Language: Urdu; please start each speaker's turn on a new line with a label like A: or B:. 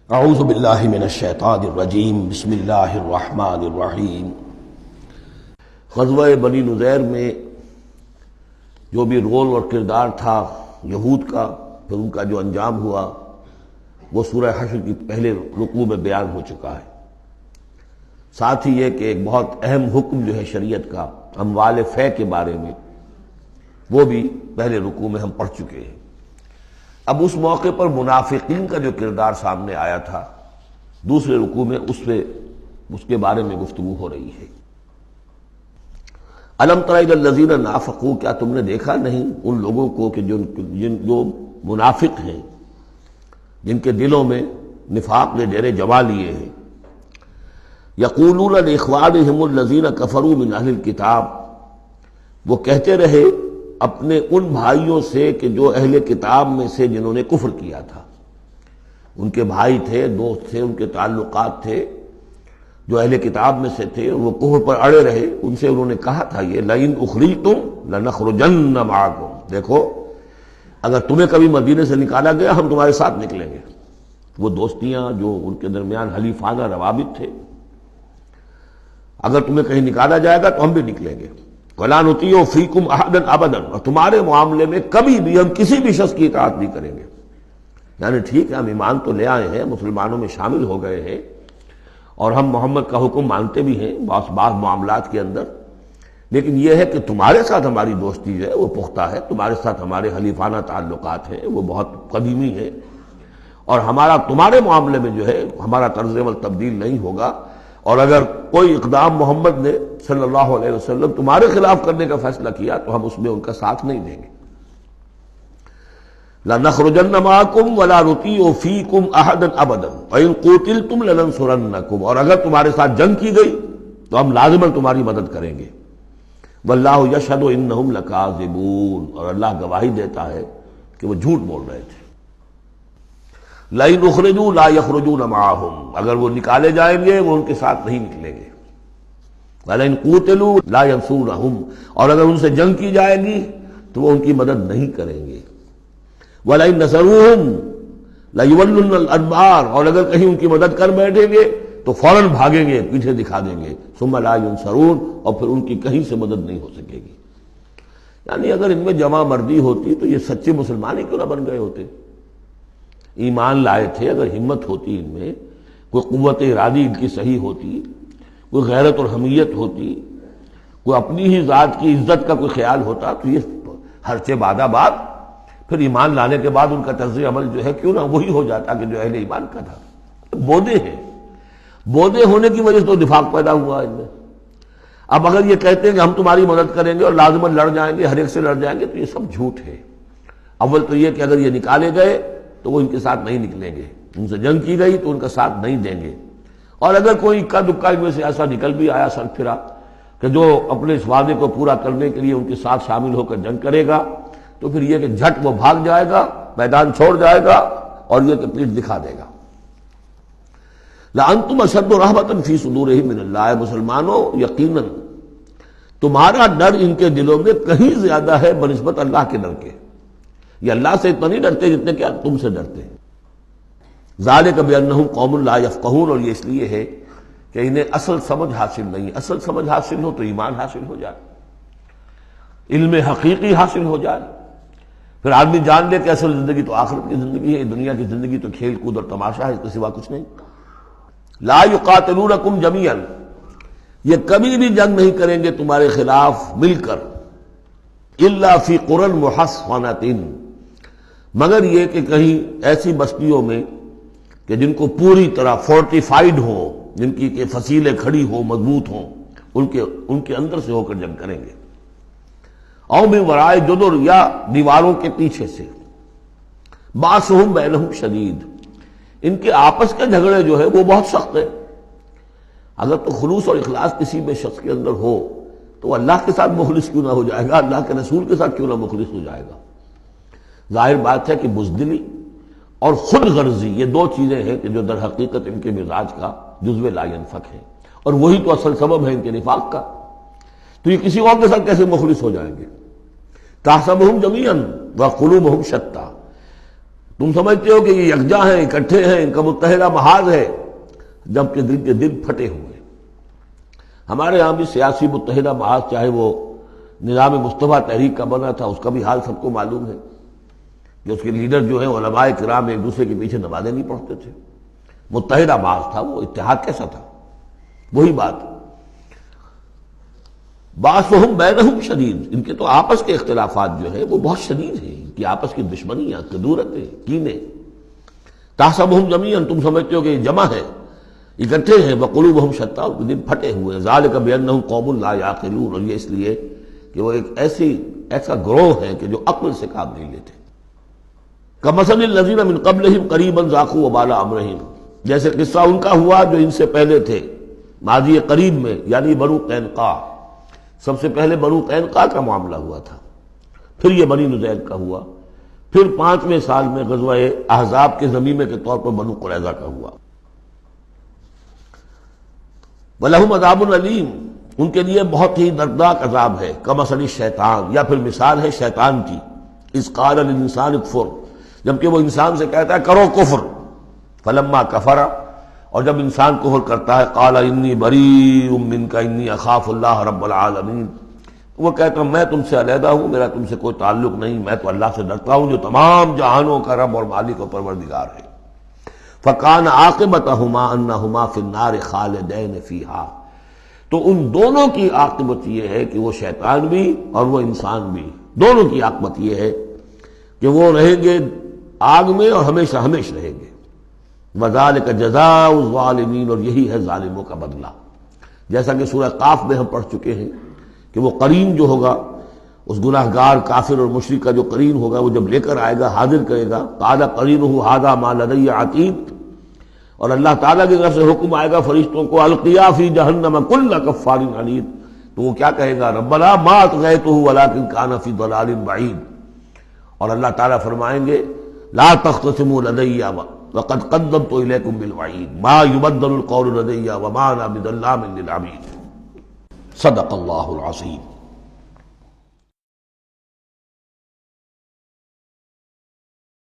A: اعوذ باللہ من الشیطان الرجیم بسم اللہ الرحمن الرحیم۔ غزوہ بنی نذیر میں جو بھی رول اور کردار تھا یہود کا، پھر ان کا جو انجام ہوا وہ سورہ حشر کی پہلے رکوع میں بیان ہو چکا ہے۔ ساتھ ہی یہ کہ ایک بہت اہم حکم جو ہے شریعت کا اموال فے کے بارے میں، وہ بھی پہلے رکوع میں ہم پڑھ چکے ہیں۔ اب اس موقع پر منافقین کا جو کردار سامنے آیا تھا دوسرے رکوع میں اس کے بارے میں گفتگو ہو رہی ہے۔ الم تر الی الذین نافقوا، کیا تم نے دیکھا نہیں ان لوگوں کو کہ جو منافق ہیں، جن کے دلوں میں نفاق نے ڈیرے جما لیے ہیں۔ یقولون لاخوانہم الذین کفروا من اہل الکتاب، وہ کہتے رہے اپنے ان بھائیوں سے کہ جو اہل کتاب میں سے جنہوں نے کفر کیا تھا، ان کے بھائی تھے، دوست تھے، ان کے تعلقات تھے جو اہل کتاب میں سے تھے، وہ کفر پر اڑے رہے۔ ان سے انہوں نے کہا تھا یہ لئن اخرجتم لنخرجن معکم، دیکھو اگر تمہیں کبھی مدینے سے نکالا گیا ہم تمہارے ساتھ نکلیں گے۔ وہ دوستیاں جو ان کے درمیان حلیفانہ روابط تھے، اگر تمہیں کہیں نکالا جائے گا تو ہم بھی نکلیں گے۔ وَلَا نُطِيعُ فِيكُمْ أَحَدًا أَبَدًا، اور تمہارے معاملے میں کبھی بھی ہم کسی بھی شخص کی اطاعت نہیں کریں گے۔ یعنی ٹھیک ہے ہم ایمان تو لے آئے ہیں، مسلمانوں میں شامل ہو گئے ہیں، اور ہم محمد کا حکم مانتے بھی ہیں بعض معاملات کے اندر، لیکن یہ ہے کہ تمہارے ساتھ ہماری دوستی جو ہے وہ پختہ ہے، تمہارے ساتھ ہمارے حلیفانہ تعلقات ہیں وہ بہت قدیمی ہیں، اور ہمارا تمہارے معاملے میں جو ہے ہمارا طرز عمل تبدیل نہیں ہوگا، اور اگر کوئی اقدام محمد نے صلی اللہ علیہ وسلم تمہارے خلاف کرنے کا فیصلہ کیا تو ہم اس میں ان کا ساتھ نہیں دیں گے۔ لَنَخْرُجَنَّ مَعَكُمْ وَلَا نُطِيعُ فِيكُمْ أَحَدًا أَبَدًا وَإِن قُوتِلْتُمْ لَنَنصُرَنَّكُمْ، اور اگر تمہارے ساتھ جنگ کی گئی تو ہم لازماً تمہاری مدد کریں گے۔ وَاللَّهُ يَشْهَدُ إِنَّهُمْ لَكَاذِبُونَ، اور اللہ گواہی دیتا ہے کہ وہ جھوٹ بول رہے تھے۔ لَئِنْ أُخْرِجُوا لَا يَخْرُجُونَ مَعَهُمْ، اگر وہ نکالے جائیں گے وہ ان کے ساتھ نہیں نکلیں گے۔ وَلَئِنْ قُوتِلُوا لَا يَنصُرُونَهُمْ، اور اگر ان سے جنگ کی جائے گی تو وہ ان کی مدد نہیں کریں گے۔ وَلَئِنْ نَصَرُوهُمْ لَيُوَلُّنَّ الْأَدْبَارَ، اور اگر کہیں ان کی مدد کر بیٹھیں گے تو فوراً بھاگیں گے، پیچھے دکھا دیں گے۔ ثُمَّ لَا يُنصَرُونَ، اور پھر ان کی کہیں سے مدد نہیں ہو سکے گی۔ یعنی اگر ان میں جمع مردی ہوتی تو یہ سچے مسلمان ہی کیوں نہ بن گئے ہوتے؟ ایمان لائے تھے، اگر ہمت ہوتی ان میں، کوئی قوت ارادی ان کی صحیح ہوتی، کوئی غیرت اور حمیت ہوتی، کوئی اپنی ہی ذات کی عزت کا کوئی خیال ہوتا، تو یہ ہرچے بعد بعد پھر ایمان لانے کے بعد ان کا طرز عمل جو ہے کیوں نہ وہی ہو جاتا کہ جو اہل ایمان کا تھا۔ بودے ہیں، بودے ہونے کی وجہ سے تو نفاق پیدا ہوا ان میں۔ اب اگر یہ کہتے ہیں کہ ہم تمہاری مدد کریں گے اور لازماً لڑ جائیں گے، ہر ایک سے لڑ جائیں گے، تو یہ سب جھوٹ ہے۔ اول تو یہ کہ اگر یہ نکالے گئے تو وہ ان کے ساتھ نہیں نکلیں گے، ان سے جنگ کی گئی تو ان کا ساتھ نہیں دیں گے، اور اگر کوئی اکا دکا ان میں سے ایسا نکل بھی آیا سر پھرا کہ جو اپنے اس وعدے کو پورا کرنے کے لیے ان کے ساتھ شامل ہو کر جنگ کرے گا، تو پھر یہ کہ جھٹ وہ بھاگ جائے گا، میدان چھوڑ جائے گا، اور یہ کہ پیٹھ دکھا دے گا۔ لَأَنْتُمْ أَشَدُّ رَهْبَةً فِي صُدُورِهِم مِّنَ اللَّهِ، مسلمانوں یقیناً تمہارا ڈر ان کے دلوں میں کہیں زیادہ ہے بنسبت اللہ کے ڈر کے۔ یہ اللہ سے اتنا نہیں ڈرتے جتنے کہ تم سے ڈرتے ہیں۔ ذَلِكَ بِأَنَّهُمْ قَوْمٌ لَا يَفْقَهُونَ، اور یہ اس لیے ہے کہ انہیں اصل سمجھ حاصل نہیں۔ اصل سمجھ حاصل ہو تو ایمان حاصل ہو جائے، علم حقیقی حاصل ہو جائے، پھر آدمی جان لے کہ اصل زندگی تو آخرت کی زندگی ہے، دنیا کی زندگی تو کھیل کود اور تماشا ہے، اس کے سوا کچھ نہیں۔ لا يقاتلونکم جمیعا، یہ کبھی بھی جنگ نہیں کریں گے تمہارے خلاف مل کر، الا فی قرى محصنۃ، مگر یہ کہ کہیں ایسی بستیوں میں کہ جن کو پوری طرح فورٹیفائیڈ ہوں، جن کی کہ فصیلیں کھڑی ہوں، مضبوط ہوں، ان کے اندر سے ہو کر جنگ کریں گے۔ او من وراء جدر، یا دیواروں کے پیچھے سے۔ باسہم بینہم شدید، ان کے آپس کے جھگڑے جو ہے وہ بہت سخت ہے۔ اگر تو خلوص اور اخلاص کسی میں شخص کے اندر ہو تو اللہ کے ساتھ مخلص کیوں نہ ہو جائے گا، اللہ کے رسول کے ساتھ کیوں نہ مخلص ہو جائے گا۔ ظاہر بات ہے کہ بزدلی اور خود غرضی یہ دو چیزیں ہیں کہ جو در حقیقت ان کے مزاج کا جزو لا ینفک ہے، اور وہی تو اصل سبب ہے ان کے نفاق کا۔ تو یہ کسی اور کے ساتھ کیسے مخلص ہو جائیں گے؟ تحسبهم جميعا وقلوبهم شتى، تم سمجھتے ہو کہ یہ یکجا ہیں، اکٹھے ہیں، ان کا متحدہ محاذ ہے، جبکہ دل کے دل پھٹے ہوئے۔ ہمارے ہاں بھی سیاسی متحدہ محاذ، چاہے وہ نظام مصطفیٰ تحریک کا بنا تھا، اس کا بھی حال سب کو معلوم ہے کہ اس کے لیڈر جو ہیں علماء کرام ایک دوسرے کے پیچھے نمازیں نہیں پڑھتے تھے۔ متحدہ محاذ تھا وہ، اتحاد کیسا تھا؟ وہی بات۔ باسہم بینہم شدید، ان کے تو آپس کے اختلافات جو ہیں وہ بہت شدید ہیں، ان کی آپس کی دشمنیاں، قدورتیں، کینے۔ تحسبہم جمیعا، تم سمجھتے ہو کہ یہ جمع ہے، اکٹھے ہیں، وقلوبہم شتیٰ، اور دل پھٹے ہوئے ہیں۔ ذالک بانہم قوم لا یعقلون، اور یہ اس لیے کہ وہ ایک ایسا گروہ ہے کہ جو عقل سے کام نہیں لیتے۔ کمثل الذین من قبلہم قریبا ذاقوا وبال امرہم، جیسے قصہ ان کا ہوا جو ان سے پہلے تھے ماضی قریب میں، یعنی بنو قینقاع۔ سب سے پہلے بنو قینقاع کا معاملہ ہوا تھا، پھر یہ بنی نذیر کا ہوا، پھر 5ویں سال میں غزوہ احزاب کے ضمیمے کے طور پر بنو قریظہ کا ہوا۔ وَلَهُمْ عَذَابٌ عَلِيمٌ، ان کے لیے بہت ہی دردناک عذاب ہے۔ کمثل الشیطان، یا پھر مثال ہے شیطان کی، اذ قال للانسان اکفر، جبکہ وہ انسان سے کہتا ہے کرو کفر، فلما کفر، اور جب انسان کفر کرتا ہے قال انی بریء منک انی اخاف اللہ رب العالمین، وہ کہتا ہوں میں تم سے علیحدہ ہوں، میرا تم سے کوئی تعلق نہیں، میں تو اللہ سے ڈرتا ہوں جو تمام جہانوں کا رب اور مالک و پروردگار ہے۔ فکان عاقبتہما انہما فی النار خالدین فیہا، تو ان دونوں کی عاقبت یہ ہے کہ وہ شیطان بھی اور وہ انسان بھی، دونوں کی عاقبت یہ ہے کہ وہ رہیں گے آگ میں اور ہمیشہ ہمیشہ رہیں گے۔ وذالک جزاء الظالمین، اور یہی ہے ظالموں کا بدلہ، جیسا کہ سورہ قاف میں ہم پڑھ چکے ہیں کہ وہ قرین جو ہوگا، اس گناہ گار کافر اور مشرک کا جو قرین ہوگا، وہ جب لے کر آئے گا، حاضر کرے گا، قال قرینہ ھذا ما لدی عتید، اور اللہ تعالیٰ کی طرف سے حکم آئے گا فرشتوں کو القیا فی جہنم کل کفار عنید، تو وہ کیا کہے گا؟ ربنا ما اطغیتہ ولکن کان فی ضلال بعید، اور اللہ تعالیٰ فرمائیں گے لا تختصموا لدی وقد قدمت الیکم بالوعید ما یبدل القول لدی وما انا بظلام للعبید۔ صدق اللہ العظیم۔